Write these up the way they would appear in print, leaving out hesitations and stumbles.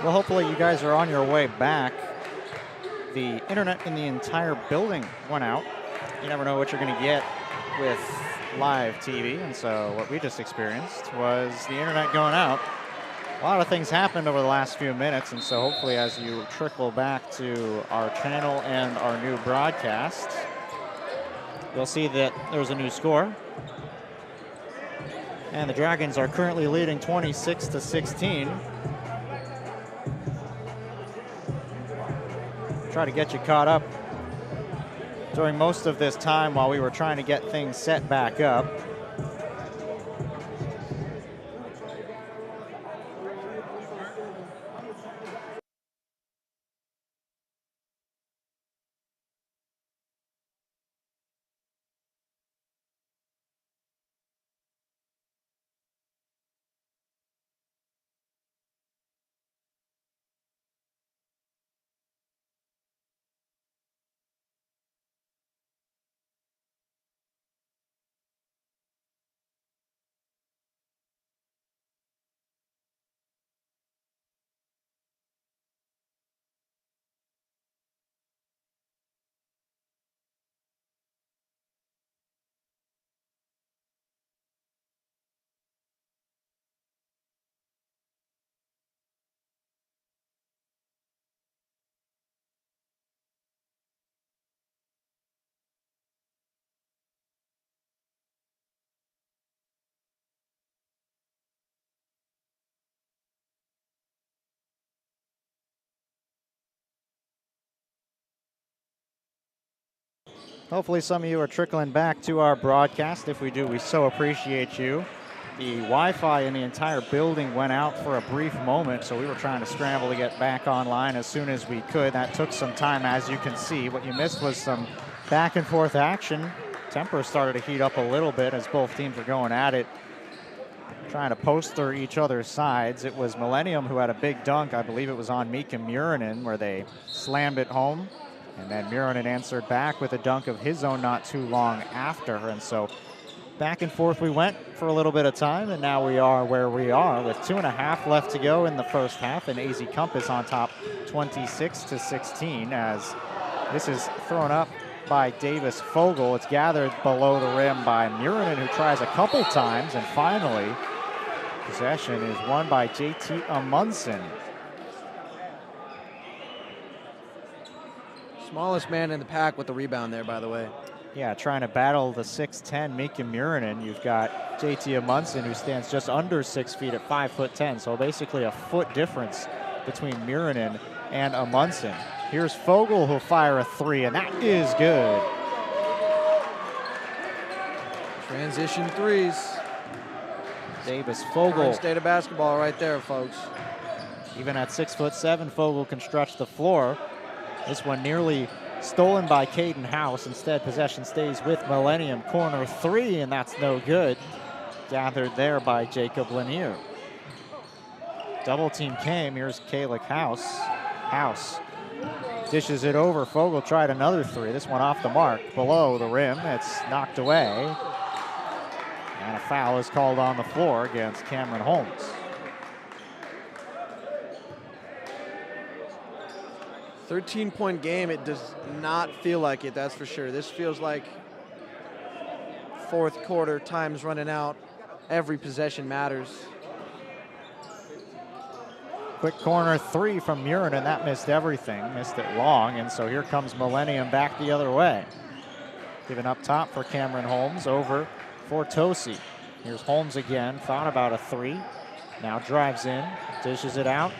Well, hopefully you guys are on your way back. The internet in the entire building went out. You never know what you're going to get with live TV, and so what we just experienced was the internet going out. A lot of things happened over the last few minutes, and so hopefully as you trickle back to our channel and our new broadcast, you'll see that there's a new score. And the Dragons are currently leading 26-16. Try to get you caught up during most of this time while we were trying to get things set back up. Hopefully some of you are trickling back to our broadcast. If we do, we so appreciate you. The Wi-Fi in the entire building went out for a brief moment, so we were trying to scramble to get back online as soon as we could. That took some time, as you can see. What you missed was some back and forth action. Temper started to heat up a little bit as both teams were going at it, trying to poster each other's sides. It was Millennium who had a big dunk. I believe it was on Mika Murinen, where they slammed it home. And then Murinen answered back with a dunk of his own not too long after. And so back and forth we went for a little bit of time, and now we are where we are with 2.5 left to go in the first half, and AZ Compass on top 26-16 as this is thrown up by Davis Fogel. It's gathered below the rim by Murinen, who tries a couple times, and finally possession is won by JT Amundsen. Smallest man in the pack with the rebound there, by the way. Yeah, trying to battle the 6'10" Mika Murinen. You've got JT Amundsen, who stands just under 6 feet at 5'10", so basically a foot difference between Murinen and Amundsen. Here's Fogel, who'll fire a three, and that is good. Transition threes. Davis Fogel. Current state of basketball right there, folks. Even at 6'7", Fogel can stretch the floor. This one nearly stolen by Caden House. Instead, possession stays with Millennium. Corner three, and that's no good. Gathered there by Jacob Lanier. Double team came. Here's Kalik House. House dishes it over. Fogel tried another three. This one off the mark. Below the rim. It's knocked away. And a foul is called on the floor against Cameron Holmes. 13-point game. It does not feel like it, that's for sure. This feels like fourth quarter, time's running out. Every possession matters. Quick corner three from Murinen. That missed everything, missed it long, and so here comes Millennium back the other way. Given up top for Cameron Holmes, over for Tosi. Here's Holmes again, thought about a three. Now drives in, dishes it out.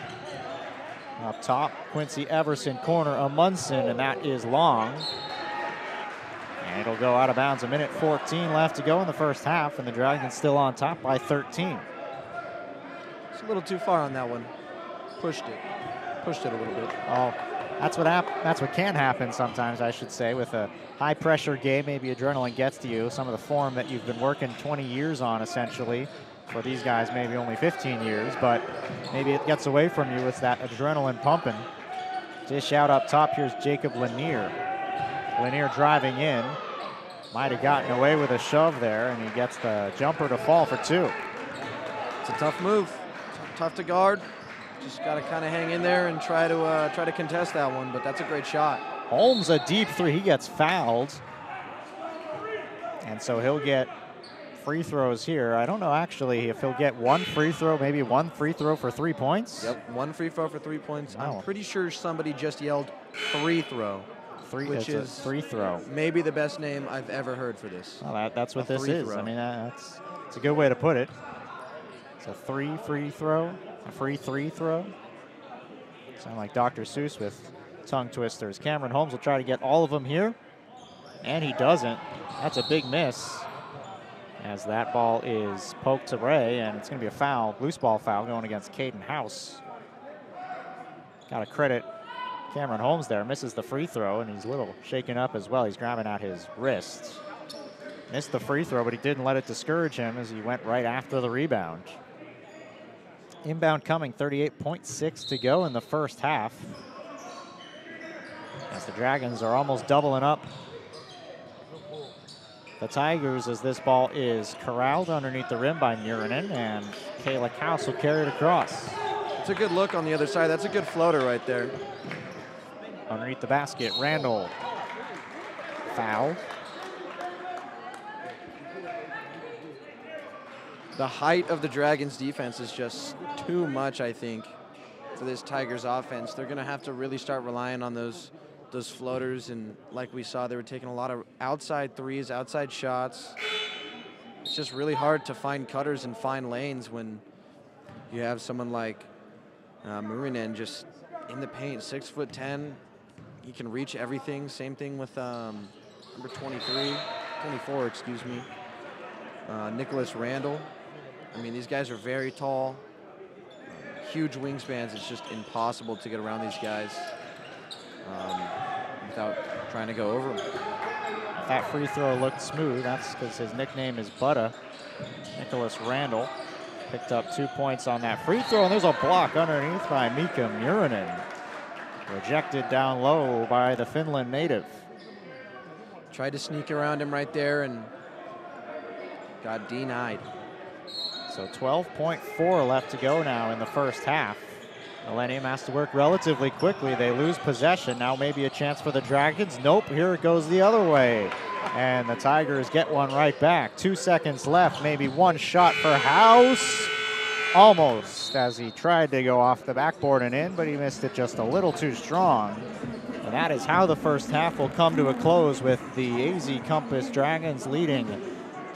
Up top, Quincy Everson, corner, Amundsen, and that is long. And it'll go out of bounds. 1:14 left to go in the first half, and the Dragons still on top by 13. It's a little too far on that one. Pushed it a little bit. Oh, that's what can happen sometimes, I should say, with a high-pressure game. Maybe adrenaline gets to you. Some of the form that you've been working 20 years on, essentially. For these guys, maybe only 15 years, but maybe it gets away from you with that adrenaline pumping. Dish out up top. Here's Jacob Lanier. Lanier driving in. Might have gotten away with a shove there, and he gets the jumper to fall for two. It's a tough move. Tough to guard. Just got to kind of hang in there and try to contest that one, but that's a great shot. Holmes, a deep three. He gets fouled. And so he'll get free throws here. I don't know actually if he'll get one free throw, maybe one free throw for 3 points. Yep, one free throw for 3 points. Wow. I'm pretty sure somebody just yelled free throw. Which is a free throw. Maybe the best name I've ever heard for this. Well, that's what this free is. throw. I mean, it's a good way to put it. It's a free throw, a free three throw. Sound like Dr. Seuss with tongue twisters. Cameron Holmes will try to get all of them here, and he doesn't. That's a big miss, as that ball is poked away, and it's going to be a foul, loose ball foul going against Caden House. Got to credit Cameron Holmes there. Misses the free throw, and he's a little shaken up as well. He's grabbing at his wrist. Missed the free throw, but he didn't let it discourage him as he went right after the rebound. Inbound coming, 38.6 to go in the first half, as the Dragons are almost doubling up the Tigers, as this ball is corralled underneath the rim by Murinen, and Kayla Kaus will carry it across. It's a good look on the other side. That's a good floater right there. Underneath the basket, Randall. Foul. The height of the Dragons' defense is just too much, I think, for this Tigers offense. They're going to have to really start relying on those floaters, and like we saw, they were taking a lot of outside threes, outside shots. It's just really hard to find cutters and find lanes when you have someone like Murinen just in the paint, 6'10". He can reach everything. Same thing with number 24, excuse me, Nicholas Randall. I mean, these guys are very tall, huge wingspans. It's just impossible to get around these guys without trying to go over them. That free throw looked smooth. That's because his nickname is Butta. Nicholas Randall picked up 2 points on that free throw, and there's a block underneath by Mika Murinen. Rejected down low by the Finland native. Tried to sneak around him right there and got denied. So 12.4 left to go now in the first half. Millennium has to work relatively quickly. They lose possession. Now maybe a chance for the Dragons. Nope, here it goes the other way. And the Tigers get one right back. 2 seconds left, maybe one shot for House. Almost, as he tried to go off the backboard and in, but he missed it just a little too strong. And that is how the first half will come to a close, with the AZ Compass Dragons leading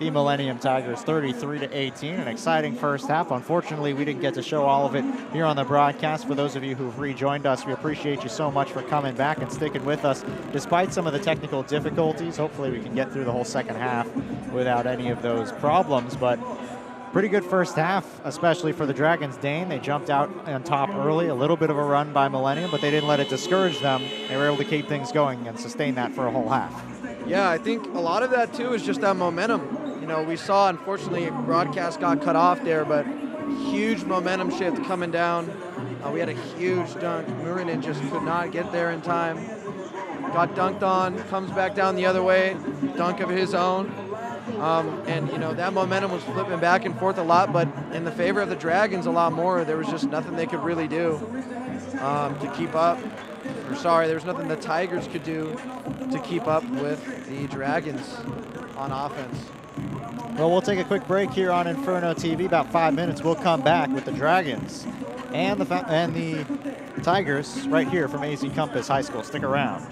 the Millennium Tigers 33-18. An exciting first half. Unfortunately, we didn't get to show all of it here on the broadcast. For those of you who've rejoined us, we appreciate you so much for coming back and sticking with us despite some of the technical difficulties. Hopefully we can get through the whole second half without any of those problems. But pretty good first half, especially for the Dragons. Dane, they jumped out on top early. A little bit of a run by Millennium, but they didn't let it discourage them. They were able to keep things going and sustain that for a whole half. Yeah, I think a lot of that, too, is just that momentum. You know, we saw, unfortunately, broadcast got cut off there, but huge momentum shift coming down. We had a huge dunk. Murinen just could not get there in time. Got dunked on, comes back down the other way, dunk of his own. And, you know, that momentum was flipping back and forth a lot, but in the favor of the Dragons a lot more. There was just nothing they could really do to keep up. There was nothing the Tigers could do to keep up with the Dragons on offense. Well, we'll take a quick break here on Inferno TV. About 5 minutes. We'll come back with the Dragons and the Tigers right here from AZ Compass High School. Stick around.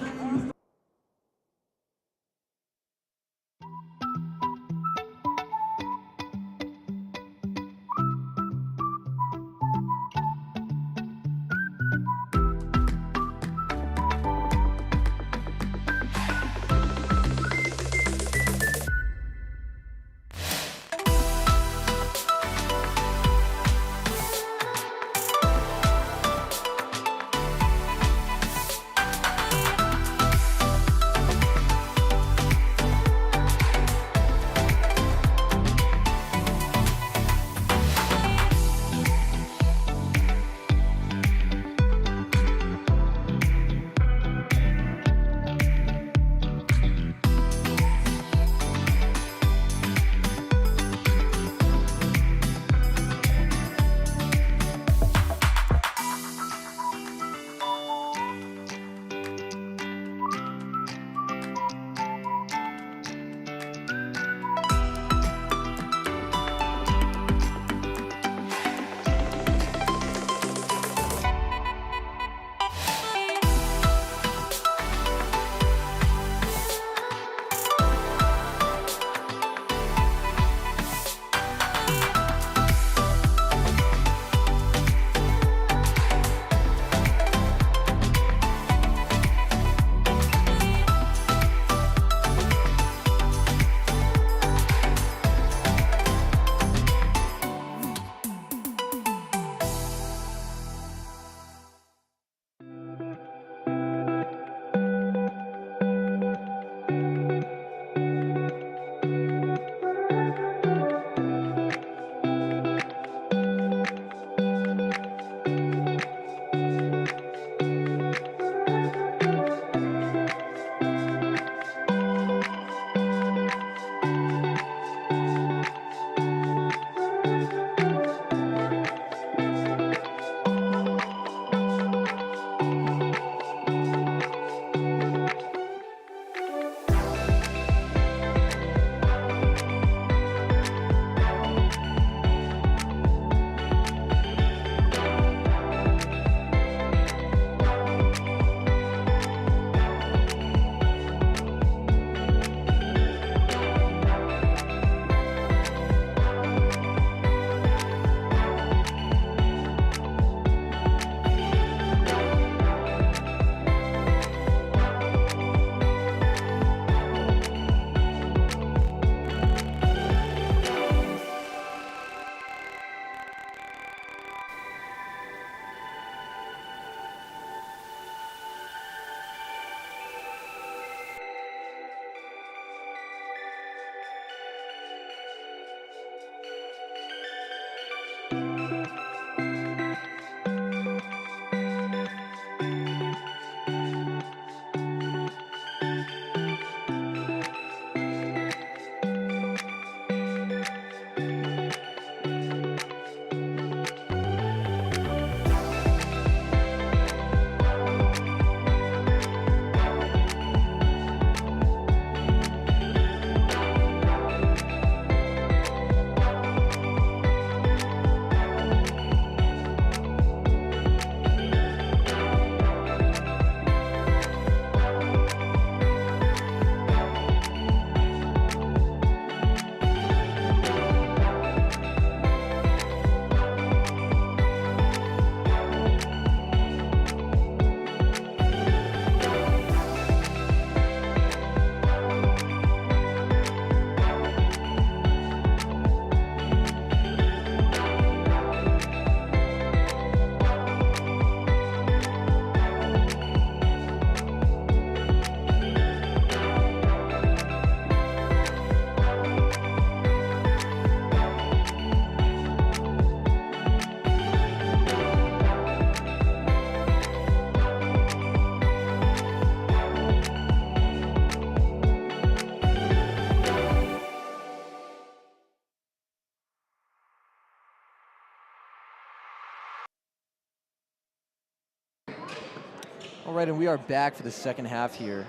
All right, and we are back for the second half here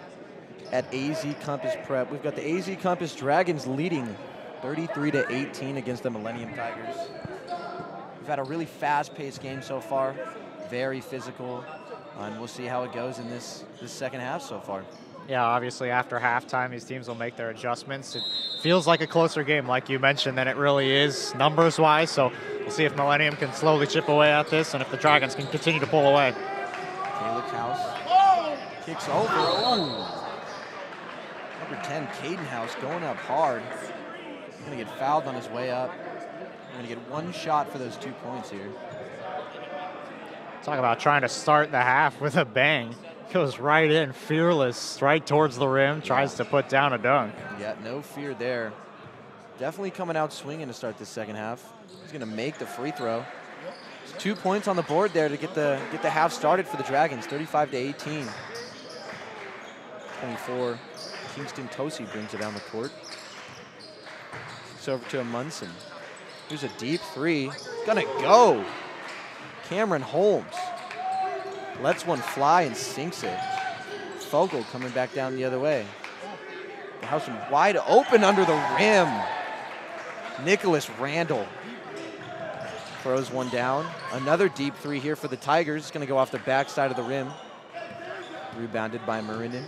at AZ Compass Prep. We've got the AZ Compass Dragons leading 33-18 against the Millennium Tigers. We've had a really fast-paced game so far, very physical, and we'll see how it goes in this second half so far. Yeah, obviously after halftime, these teams will make their adjustments. It feels like a closer game, like you mentioned, than it really is numbers-wise. So we'll see if Millennium can slowly chip away at this and if the Dragons can continue to pull away. Caleb House kicks over. Ooh. Number 10, Caden House, going up hard. He's going to get fouled on his way up. We're going to get one shot for those 2 points here. Talk about trying to start the half with a bang. Goes right in, fearless, right towards the rim, tries to put down a dunk. Yeah, no fear there. Definitely coming out swinging to start this second half. He's going to make the free throw. There's 2 points on the board there to get the half started for the Dragons, 35-18. 24, Kingston Tosi brings it down the court. It's over to Munson. Here's a deep three. Gonna go. Cameron Holmes lets one fly and sinks it. Fogel coming back down the other way. The house is wide open under the rim. Nicholas Randall throws one down. Another deep three here for the Tigers. It's gonna go off the backside of the rim. Rebounded by Marinin.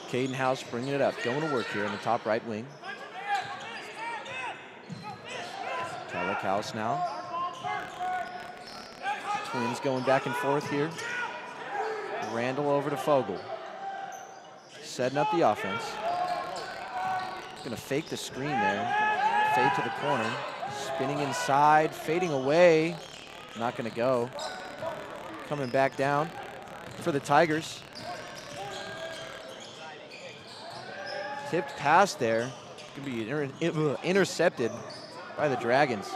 Caden House bringing it up, going to work here in the top right wing. Tyler House now. Twins going back and forth here. Randall over to Fogel. Setting up the offense. Gonna fake the screen there. Fade to the corner. Spinning inside, fading away. Not gonna go. Coming back down for the Tigers. Tipped pass there. Could be intercepted by the Dragons.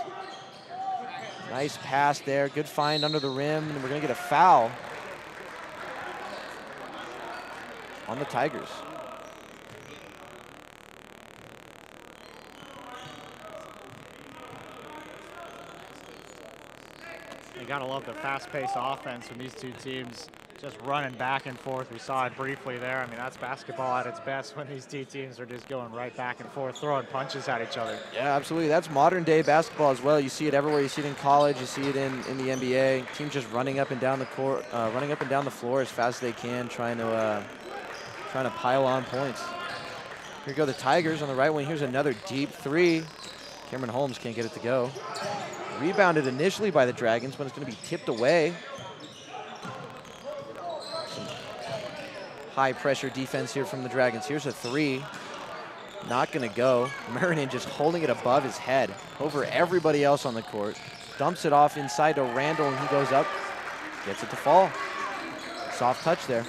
Nice pass there. Good find under the rim. And we're going to get a foul on the Tigers. You got to love the fast-paced offense when these two teams just running back and forth. We saw it briefly there. I mean, that's basketball at its best when these two teams are just going right back and forth, throwing punches at each other. Yeah, absolutely. That's modern-day basketball as well. You see it everywhere. You see it in college. You see it in the NBA. Teams just running up and down the court, running up and down the floor as fast as they can, trying to pile on points. Here go the Tigers on the right wing. Here's another deep three. Cameron Holmes can't get it to go. Rebounded initially by the Dragons, but it's going to be tipped away. High pressure defense here from the Dragons. Here's a three. Not gonna go. Marinin just holding it above his head over everybody else on the court. Dumps it off inside to Randall and he goes up. Gets it to fall. Soft touch there.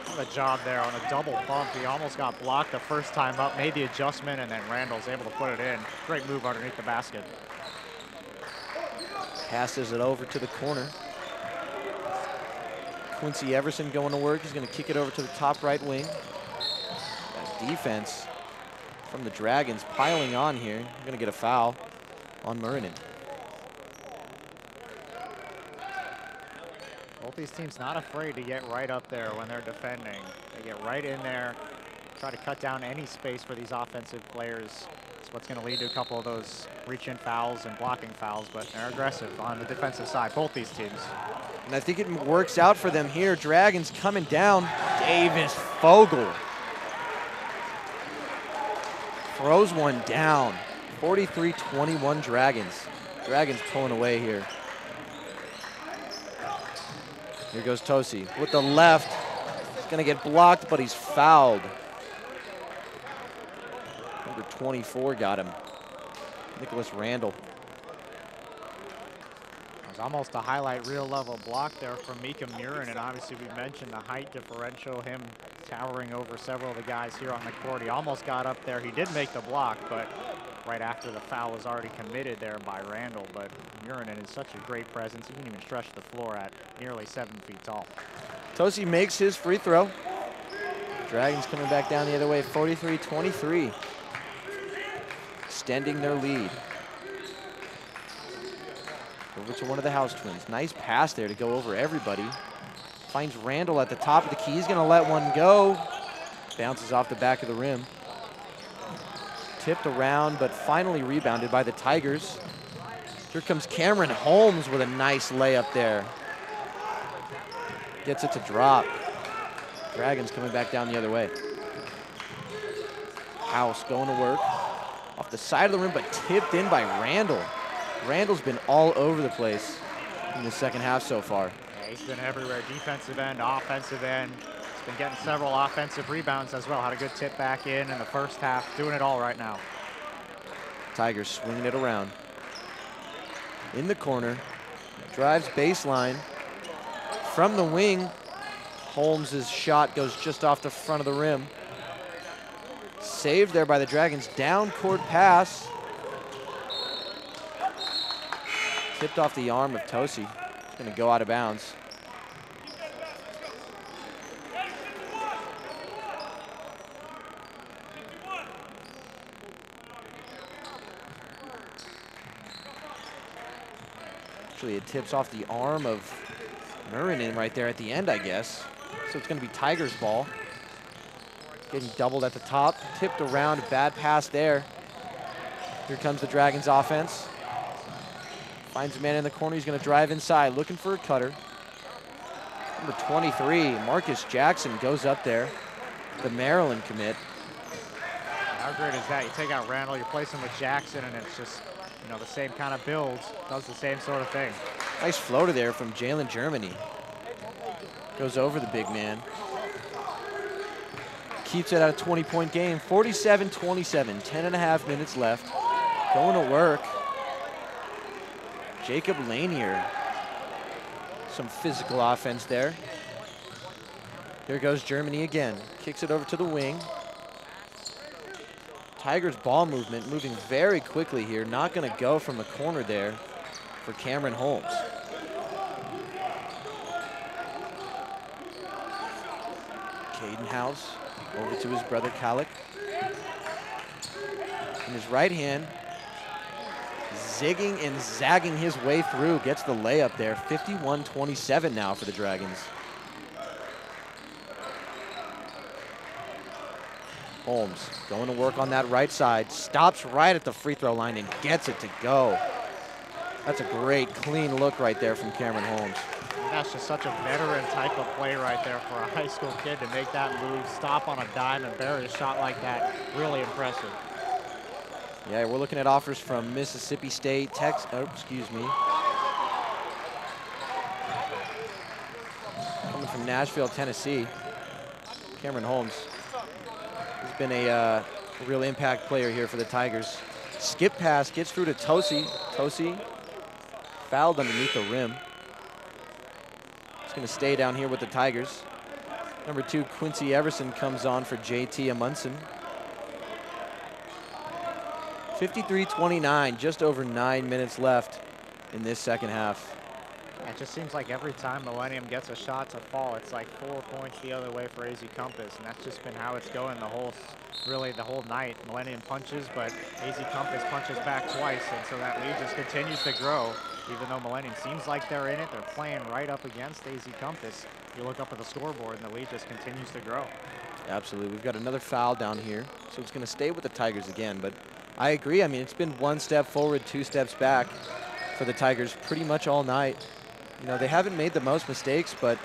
What a job there on a double pump. He almost got blocked the first time up, made the adjustment, and then Randall's able to put it in. Great move underneath the basket. Passes it over to the corner. Quincy Everson going to work. He's going to kick it over to the top right wing. That defense from the Dragons piling on here. Going to get a foul on Marinin. Both these teams not afraid to get right up there when they're defending. They get right in there, try to cut down any space for these offensive players. That's what's going to lead to a couple of those reach-in fouls and blocking fouls, but they're aggressive on the defensive side, both these teams. And I think it works out for them here. Dragons coming down. Davis Fogel throws one down. 43-21 Dragons. Dragons pulling away here. Here goes Tosi with the left. He's going to get blocked, but he's fouled. Number 24 got him. Nicholas Randall. It was almost a highlight reel level block there from Mika Murin, and obviously we mentioned the height differential, him towering over several of the guys here on the court. He almost got up there. He did make the block, but right after the foul was already committed there by Randall. But Murin is such a great presence. He can even stretch the floor at nearly 7 feet tall. Tosi makes his free throw. Dragons coming back down the other way, 43-23. Extending their lead. Over to one of the House Twins. Nice pass there to go over everybody. Finds Randall at the top of the key. He's going to let one go. Bounces off the back of the rim. Tipped around, but finally rebounded by the Tigers. Here comes Cameron Holmes with a nice layup there. Gets it to drop. Dragons coming back down the other way. House going to work. Off the side of the rim, but tipped in by Randall. Randall's been all over the place in the second half so far. Yeah, he's been everywhere, defensive end, offensive end. He's been getting several offensive rebounds as well. Had a good tip back in the first half. Doing it all right now. Tigers swinging it around. In the corner. Drives baseline. From the wing, Holmes' shot goes just off the front of the rim. Saved there by the Dragons. Down court pass. Tipped off the arm of Tosi. It's going to go out of bounds. Actually, it tips off the arm of Murinen right there at the end, I guess. So it's going to be Tigers ball. Getting doubled at the top. Tipped around. Bad pass there. Here comes the Dragons offense. Finds a man in the corner. He's going to drive inside, looking for a cutter. Number 23, Marcus Jackson, goes up there. The Maryland commit. How great is that? You take out Randall, you place him with Jackson, and it's just, you know, the same kind of build. Does the same sort of thing. Nice floater there from Jalen Germany. Goes over the big man. Keeps it at a 20-point game. 47-27, 10.5 minutes left. Going to work. Jacob Lanier. Some physical offense there. Here goes Germany again. Kicks it over to the wing. Tigers ball movement moving very quickly here. Not going to go from the corner there for Cameron Holmes. Caden House over to his brother Kalik. In his right hand, zigging and zagging his way through, gets the layup there. 51-27 now for the Dragons. Holmes going to work on that right side, stops right at the free throw line and gets it to go. That's a great clean look right there from Cameron Holmes. That's just such a veteran type of play right there for a high school kid to make that move, stop on a dime and bury a shot like that. Really impressive. Yeah, we're looking at offers from Mississippi State, coming from Nashville, Tennessee. Cameron Holmes has been a real impact player here for the Tigers. Skip pass, gets through to Tosi. Tosi fouled underneath the rim. He's going to stay down here with the Tigers. Number 2, Quincy Everson comes on for JT Amundsen. 53-29, just over 9 minutes left in this second half. It just seems like every time Millennium gets a shot to fall, it's like 4 points the other way for AZ Compass, and that's just been how it's going the whole night. Millennium punches, but AZ Compass punches back twice, and so that lead just continues to grow. Even though Millennium seems like they're in it, they're playing right up against AZ Compass. You look up at the scoreboard, and the lead just continues to grow. Absolutely. We've got another foul down here, so it's going to stay with the Tigers again, but I agree. I mean, it's been 1 step forward, 2 steps back for the Tigers pretty much all night. You know, they haven't made the most mistakes, but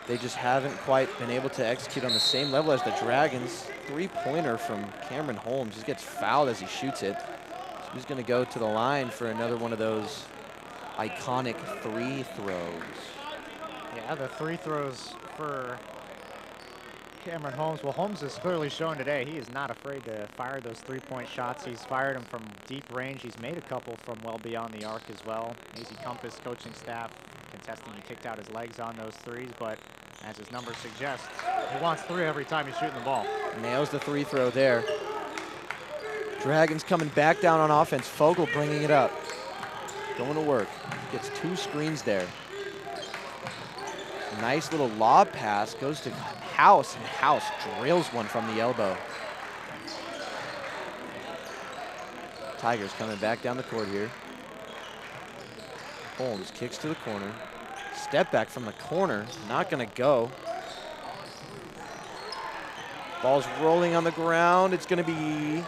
they just haven't quite been able to execute on the same level as the Dragons. 3-pointer from Cameron Holmes. Just gets fouled as he shoots it. So he's going to go to the line for another one of those iconic free throws. Yeah, the free throws for Cameron Holmes. Well, Holmes is clearly showing today he is not afraid to fire those 3-point shots. He's fired them from deep range. He's made a couple from well beyond the arc as well. AZ Compass coaching staff contesting, he kicked out his legs on those threes, but as his numbers suggest, he wants 3 every time he's shooting the ball. Nails the free throw there. Dragons coming back down on offense. Fogel bringing it up. Going to work. Gets 2 screens there. Nice little lob pass. Goes to House, and House drills one from the elbow. Tigers coming back down the court here. Holmes kicks to the corner. Step back from the corner, not gonna go. Ball's rolling on the ground. It's gonna be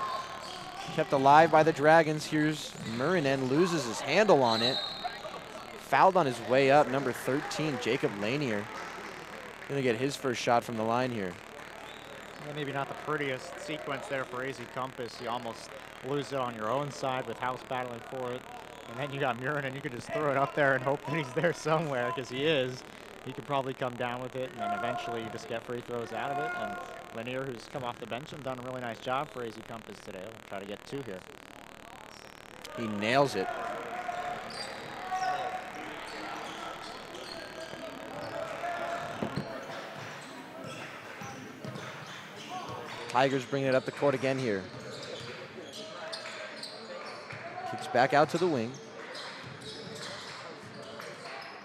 kept alive by the Dragons. Here's Murinen, loses his handle on it. Fouled on his way up, number 13, Jacob Lanier. Gonna get his first shot from the line here. Yeah, maybe not the prettiest sequence there for AZ Compass. You almost lose it on your own side with House battling for it. And then you got Murin, and you can just throw it up there and hope that he's there somewhere, because he is. He could probably come down with it, and then eventually you just get free throws out of it. And Lanier, who's come off the bench and done a really nice job for AZ Compass today, will try to get 2 here. He nails it. Tigers bringing it up the court again here. Kicks back out to the wing.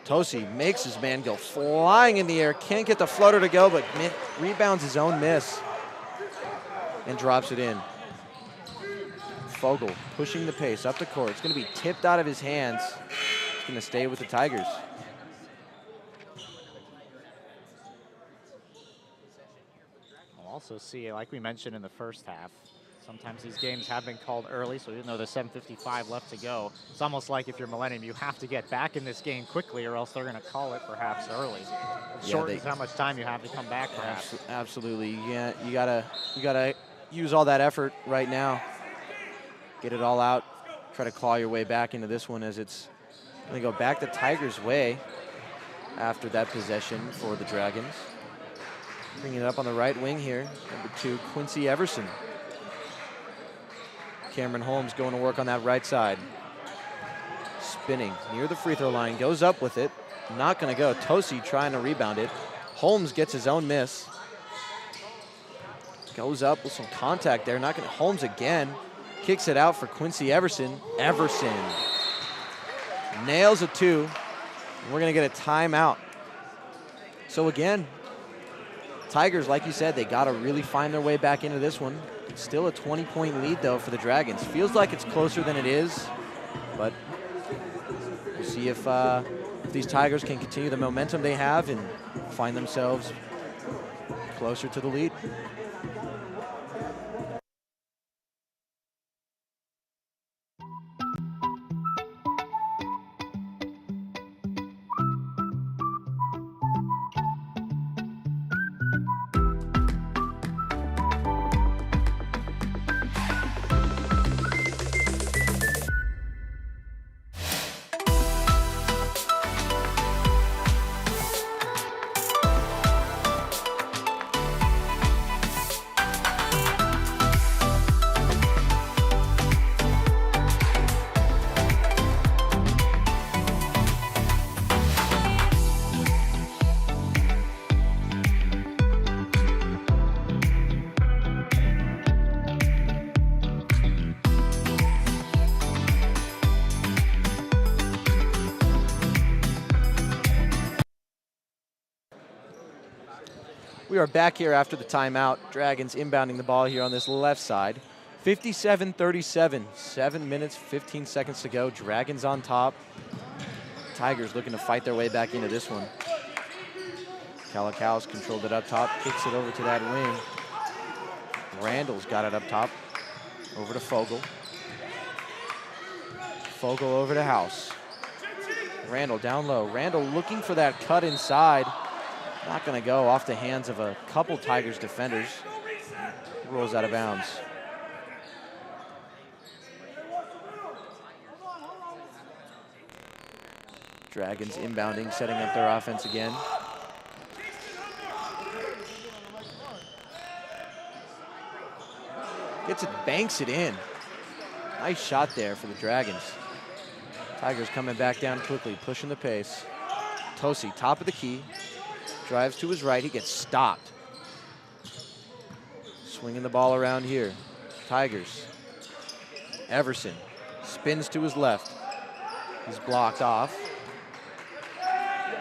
Tosi makes his man go flying in the air. Can't get the floater to go, but rebounds his own miss and drops it in. Fogel pushing the pace up the court. It's going to be tipped out of his hands. It's going to stay with the Tigers. We'll also see, like we mentioned in the first half, sometimes these games have been called early, so even though there's 7:55 left to go, it's almost like if you're Millennium, you have to get back in this game quickly, or else they're going to call it perhaps early. It shortens how much time you have to come back, perhaps. Absolutely. Yeah, you gotta use all that effort right now. Get it all out. Try to claw your way back into this one, as it's going to go back the Tigers' way after that possession for the Dragons. Bringing it up on the right wing here, number 2, Quincy Everson. Cameron Holmes going to work on that right side. Spinning near the free throw line, goes up with it. Not going to go. Tosi trying to rebound it. Holmes gets his own miss. Goes up with some contact there. Not going to. Holmes again. Kicks it out for Quincy Everson. Everson nails a 2. We're going to get a timeout. So again, Tigers, like you said, they got to really find their way back into this one. It's still a 20-point lead, though, for the Dragons. Feels like it's closer than it is, but we'll see if these Tigers can continue the momentum they have and find themselves closer to the lead. We are back here after the timeout. Dragons inbounding the ball here on this left side. 57-37, 7 minutes, 15 seconds to go. Dragons on top. Tigers looking to fight their way back into this one. Kalakaus controlled it up top, kicks it over to that wing. Randall's got it up top, over to Fogel. Fogel over to House. Randall down low. Randall looking for that cut inside. Not going to go, off the hands of a couple Tigers defenders. Rolls out of bounds. Dragons inbounding, setting up their offense again. Gets it, banks it in. Nice shot there for the Dragons. Tigers coming back down quickly, pushing the pace. Tosi, top of the key. Drives to his right, he gets stopped. Swinging the ball around here. Tigers. Everson spins to his left. He's blocked off.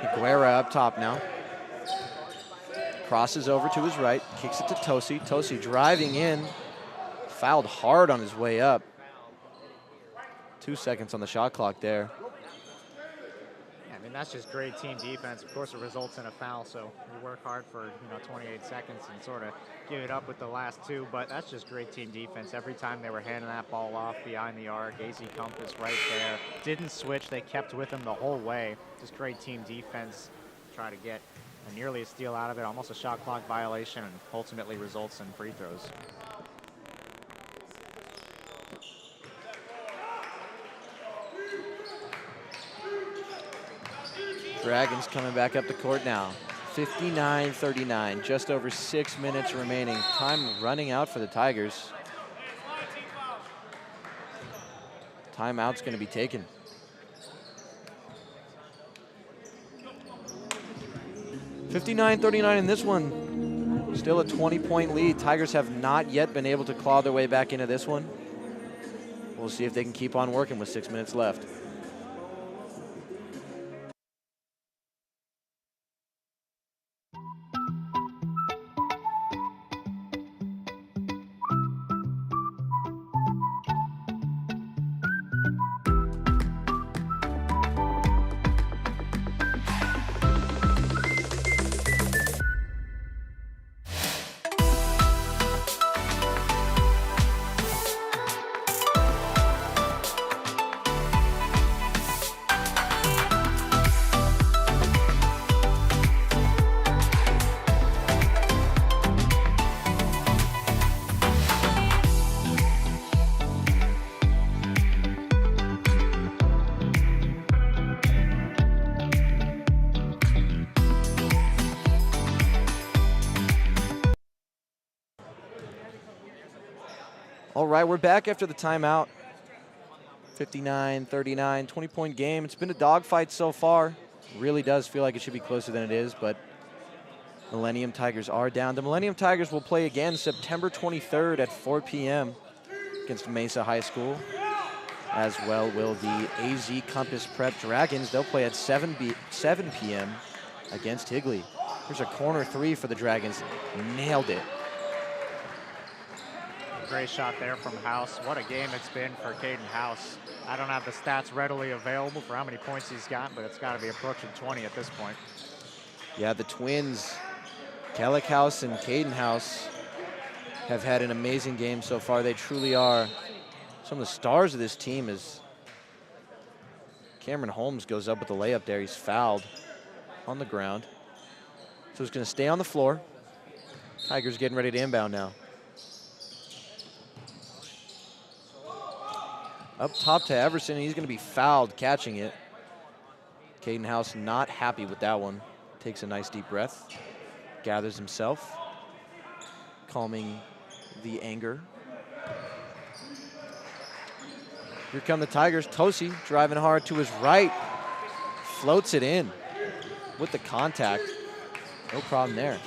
Higuera up top now. Crosses over to his right, kicks it to Tosi. Tosi driving in. Fouled hard on his way up. 2 seconds on the shot clock there. And that's just great team defense. Of course, it results in a foul, so you work hard for 28 seconds and sort of give it up with the last two. But that's just great team defense. Every time they were handing that ball off behind the arc, AZ Compass right there. Didn't switch. They kept with him the whole way. Just great team defense. Try to get nearly a steal out of it, almost a shot clock violation, and ultimately results in free throws. Dragons coming back up the court now. 59-39, just over 6 minutes remaining. Time running out for the Tigers. Timeout's going to be taken. $59-39 in this one. Still a 20-point lead. Tigers have not yet been able to claw their way back into this one. We'll see if they can keep on working with 6 minutes left. All right, we're back after the timeout. 59-39, 20-point game. It's been a dogfight so far. Really does feel like it should be closer than it is, but Millennium Tigers are down. The Millennium Tigers will play again September 23rd at 4 p.m. against Mesa High School. As well will the AZ Compass Prep Dragons. They'll play at 7 p.m. against Higley. Here's a corner three for the Dragons. Nailed it. Great shot there from House. What a game it's been for Caden House. I don't have the stats readily available for how many points he's got, but it's got to be approaching 20 at this point. Yeah, the twins, Kellick House and Caden House, have had an amazing game so far. They truly are. Some of the stars of this team is Cameron Holmes goes up with the layup there. He's fouled on the ground. So he's going to stay on the floor. Tigers getting ready to inbound now. Up top to Everson, he's going to be fouled catching it. Caden House not happy with that one. Takes a nice deep breath, gathers himself, calming the anger. Here come the Tigers. Tosi driving hard to his right. Floats it in with the contact. No problem there.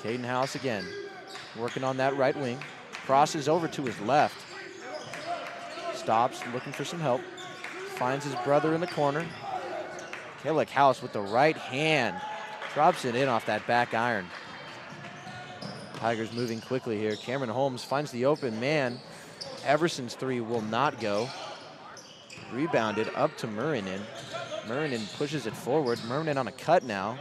Caden House again, working on that right wing. Crosses over to his left. Stops, looking for some help. Finds his brother in the corner. Kellick House with the right hand. Drops it in off that back iron. Tigers moving quickly here. Cameron Holmes finds the open man. Everson's three will not go. Rebounded up to Murinen. Murinen pushes it forward. Murinen on a cut now.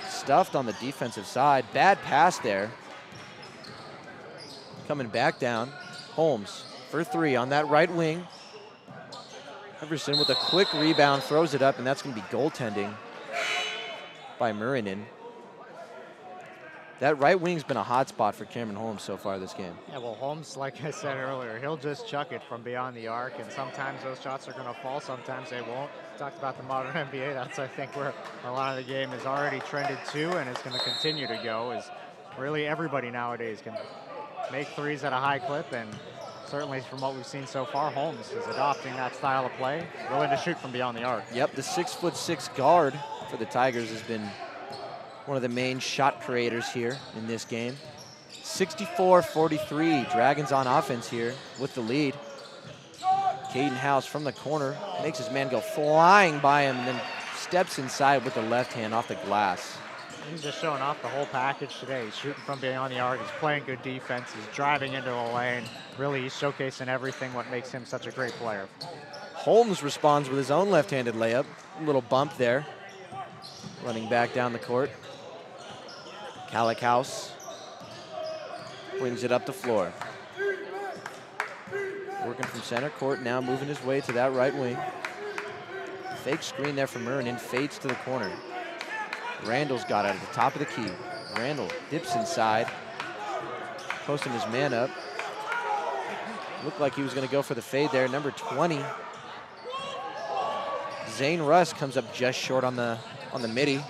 Stuffed on the defensive side. Bad pass there. Coming back down. Holmes for three on that right wing. Everson with a quick rebound, throws it up, and that's going to be goaltending by Murinen. That right wing's been a hot spot for Cameron Holmes so far this game. Yeah, well, Holmes, like I said earlier, he'll just chuck it from beyond the arc, and sometimes those shots are going to fall, sometimes they won't. Talked about the modern NBA. That's, I think, where a lot of the game is already trended to, and it's going to continue to go, is really everybody nowadays can make threes at a high clip, and certainly from what we've seen so far, Holmes is adopting that style of play, willing to shoot from beyond the arc. Yep, the 6'6" guard for the Tigers has been one of the main shot creators here in this game. 64-43, Dragons on offense here with the lead. Caden House from the corner makes his man go flying by him and then steps inside with the left hand off the glass. He's just showing off the whole package today. He's shooting from beyond the arc. He's playing good defense. He's driving into the lane. Really, he's showcasing everything what makes him such a great player. Holmes responds with his own left-handed layup. A little bump there. Running back down the court. Calichouse brings it up the floor. Working from center court, now moving his way to that right wing. Fake screen there from Murnin, fades to the corner. Randall's got it at the top of the key. Randall dips inside, posting his man up. Looked like he was gonna go for the fade there, number 20. Zane Russ comes up just short on the midi.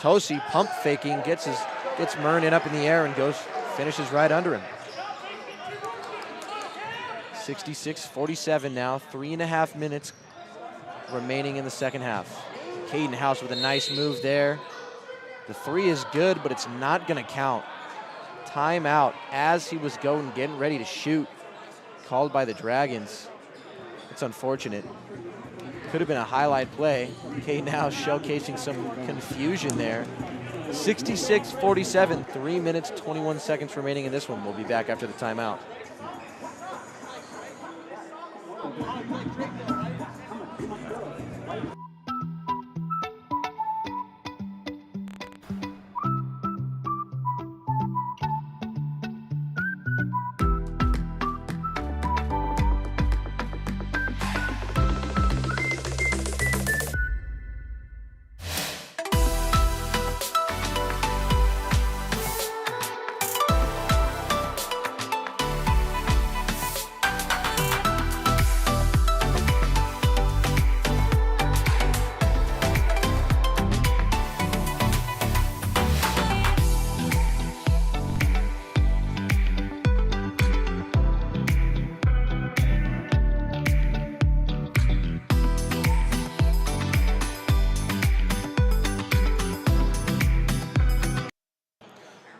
Tosi pump faking, gets Murnin up in the air and finishes right under him. 66-47 now, 3.5 minutes remaining in the second half. Caden House with a nice move there. The three is good, but it's not gonna count. Timeout as he was getting ready to shoot, called by the Dragons. It's unfortunate. Could have been a highlight play. Caden House showcasing some confusion there. 66-47, 3 minutes, 21 seconds remaining in this one. We'll be back after the timeout.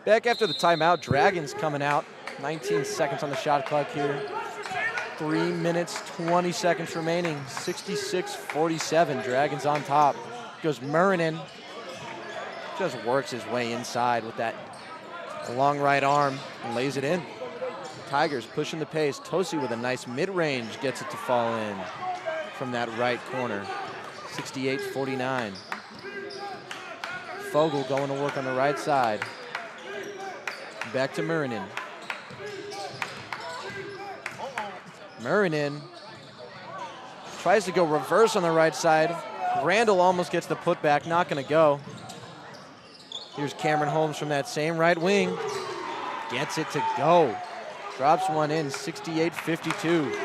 Back after the timeout, Dragons coming out. 19 seconds on the shot clock here. 3 minutes, 20 seconds remaining. 66-47, Dragons on top. Goes Murnin. Just works his way inside with that long right arm and lays it in. Tigers pushing the pace. Tosi with a nice mid-range gets it to fall in from that right corner. 68-49. Fogel going to work on the right side. Back to Murnin. Murnin tries to go reverse on the right side. Randall almost gets the putback, not gonna go. Here's Cameron Holmes from that same right wing. Gets it to go. Drops one in, 68-52.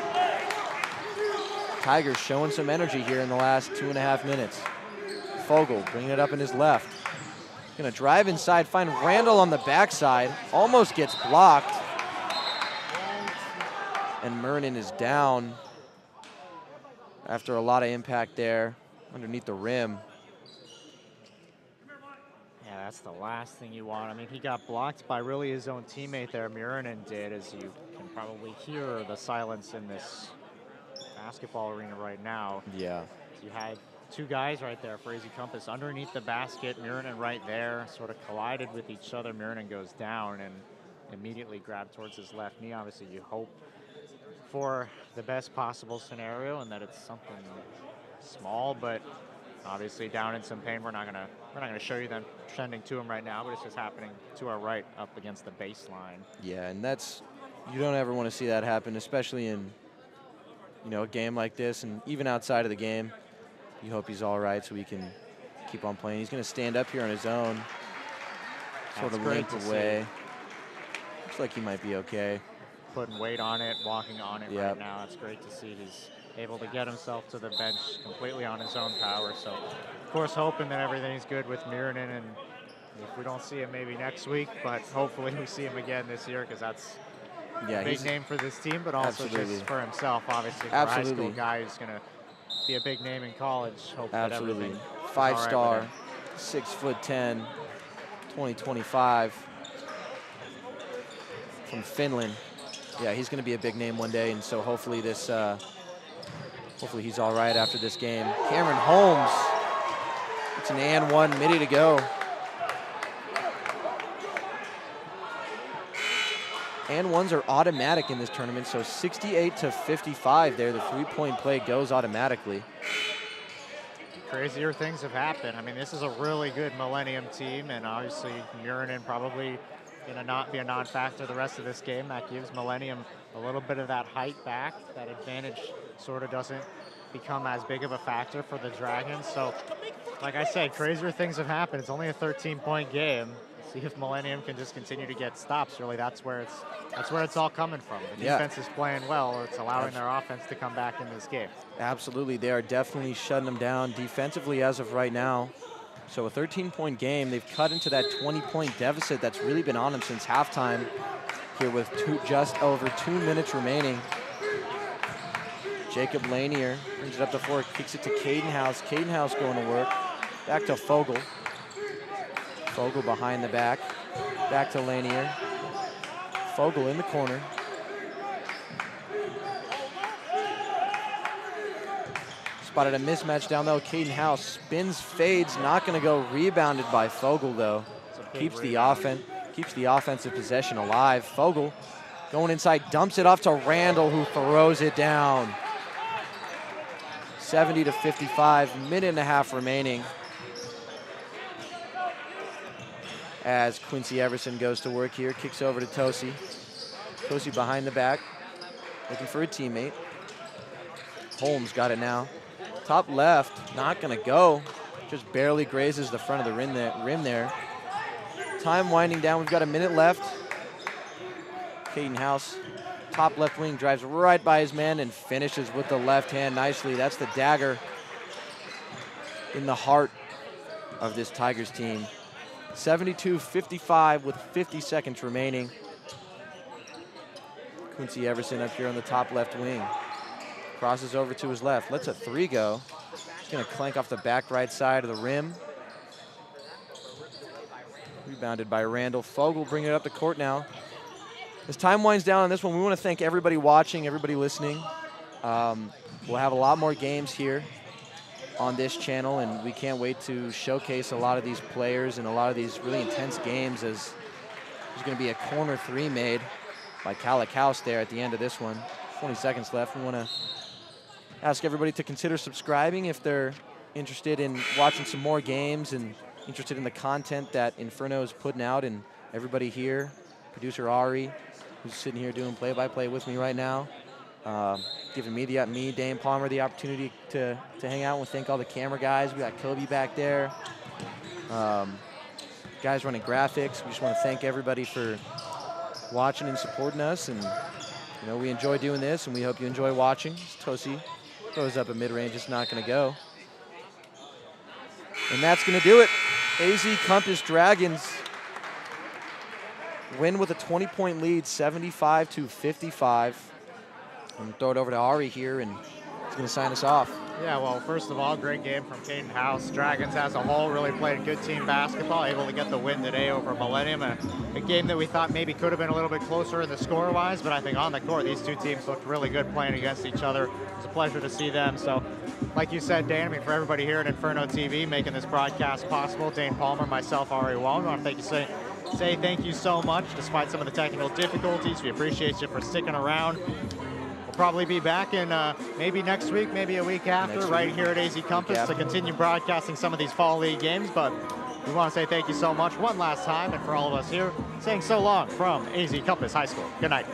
Tigers showing some energy here in the last 2.5 minutes. Fogel bringing it up in his left. Gonna drive inside, find Randall on the backside, almost gets blocked. And Murnin is down after a lot of impact there underneath the rim. Yeah, that's the last thing you want. I mean, he got blocked by really his own teammate there, Murnin did, as you can probably hear the silence in this basketball arena right now. Yeah. You had two guys right there, Frazee Compass underneath the basket, Murnin right there, sort of collided with each other. Murnin goes down and immediately grabbed towards his left knee. Obviously, you hope for the best possible scenario and that it's something small, but obviously down in some pain. We're not gonna show you them trending to him right now, but it's just happening to our right up against the baseline. Yeah, and you don't ever want to see that happen, especially in a game like this, and even outside of the game. You hope he's all right so he can keep on playing. He's going to stand up here on his own, sort of limp away. Looks like he might be okay. Putting weight on it, walking on it right now. It's great to see he's able to get himself to the bench completely on his own power. So, of course, hoping that everything's good with Murnin, and if we don't see him maybe next week, but hopefully we see him again this year, because that's a big name for this team, but also just for himself, obviously, for a high school guy who's going to be a big name in college. Hope that everything 5-star, right 6'10", 2025 from Finland. Yeah, he's going to be a big name one day, and so hopefully hopefully he's all right after this game. Cameron Holmes, it's an and one, midi to go. and ones are automatic in this tournament, so 68 to 55 there. The three-point play goes automatically. Crazier things have happened. I mean, this is a really good Millennium team, and obviously Murinen probably going to not be a non-factor the rest of this game. That gives Millennium a little bit of that height back. That advantage sort of doesn't become as big of a factor for the Dragons. So, like I said, crazier things have happened. It's only a 13-point game. See if Millennium can just continue to get stops. Really, that's where it's all coming from. The defense is playing well. It's allowing their offense to come back in this game. Absolutely, they are definitely shutting them down defensively as of right now. So a 13-point game. They've cut into that 20-point deficit that's really been on them since halftime. Here with just over 2 minutes remaining. Jacob Lanier brings it up the floor, kicks it to Cadenhouse. Cadenhouse going to work. Back to Fogel. Fogel behind the back. Back to Lanier. Fogel in the corner. Spotted a mismatch down low. Cadenhouse spins, fades, not going to go. Rebounded by Fogel though. Keeps the offensive possession alive. Fogel going inside, dumps it off to Randall, who throws it down. 70 to 55, minute and a half remaining. As Quincy Everson goes to work here, kicks over to Tosi. Tosi behind the back, looking for a teammate. Holmes got it now. Top left, not gonna go. Just barely grazes the front of the rim there. Time winding down, we've got a minute left. Cadenhouse, top left wing, drives right by his man and finishes with the left hand nicely. That's the dagger in the heart of this Tigers team. 72-55 with 50 seconds remaining. Quincy Everson up here on the top left wing. Crosses over to his left, lets a three go. It's gonna clank off the back right side of the rim. Rebounded by Randall. Fogel bringing it up the court now. As time winds down on this one, we want to thank everybody watching, everybody listening. We'll have a lot more games here on this channel, and we can't wait to showcase a lot of these players and a lot of these really intense games, as there's going to be a corner three made by Calic House there at the end of this one. 20 seconds left. We want to ask everybody to consider subscribing if they're interested in watching some more games and interested in the content that Inferno is putting out. And everybody here, producer Ari, who's sitting here doing play-by-play with me right now, giving me, Dane Palmer, the opportunity to hang out. We thank all the camera guys. We got Kobe back there. Guys running graphics. We just want to thank everybody for watching and supporting us. And you know, we enjoy doing this, and we hope you enjoy watching. Tosi throws up a mid-range. It's not going to go. And that's going to do it. AZ Compass Dragons win with a 20-point lead, 75-55. And throw it over to Ari here, and he's going to sign us off. Yeah, well, first of all, great game from Cadenhouse. Dragons as a whole really played good team basketball, able to get the win today over Millennium. A game that we thought maybe could have been a little bit closer in the score-wise, but I think on the court, these two teams looked really good playing against each other. It was a pleasure to see them. So, like you said, Dan, I mean, for everybody here at Inferno TV making this broadcast possible, Dane Palmer, myself, Ari Wong, I want to thank you, say thank you so much, despite some of the technical difficulties. We appreciate you for sticking around. We'll probably be back in maybe next week, maybe a week after, right here at AZ Compass to continue broadcasting some of these Fall League games. But we want to say thank you so much one last time, and for all of us here, saying so long from AZ Compass High School. Good night.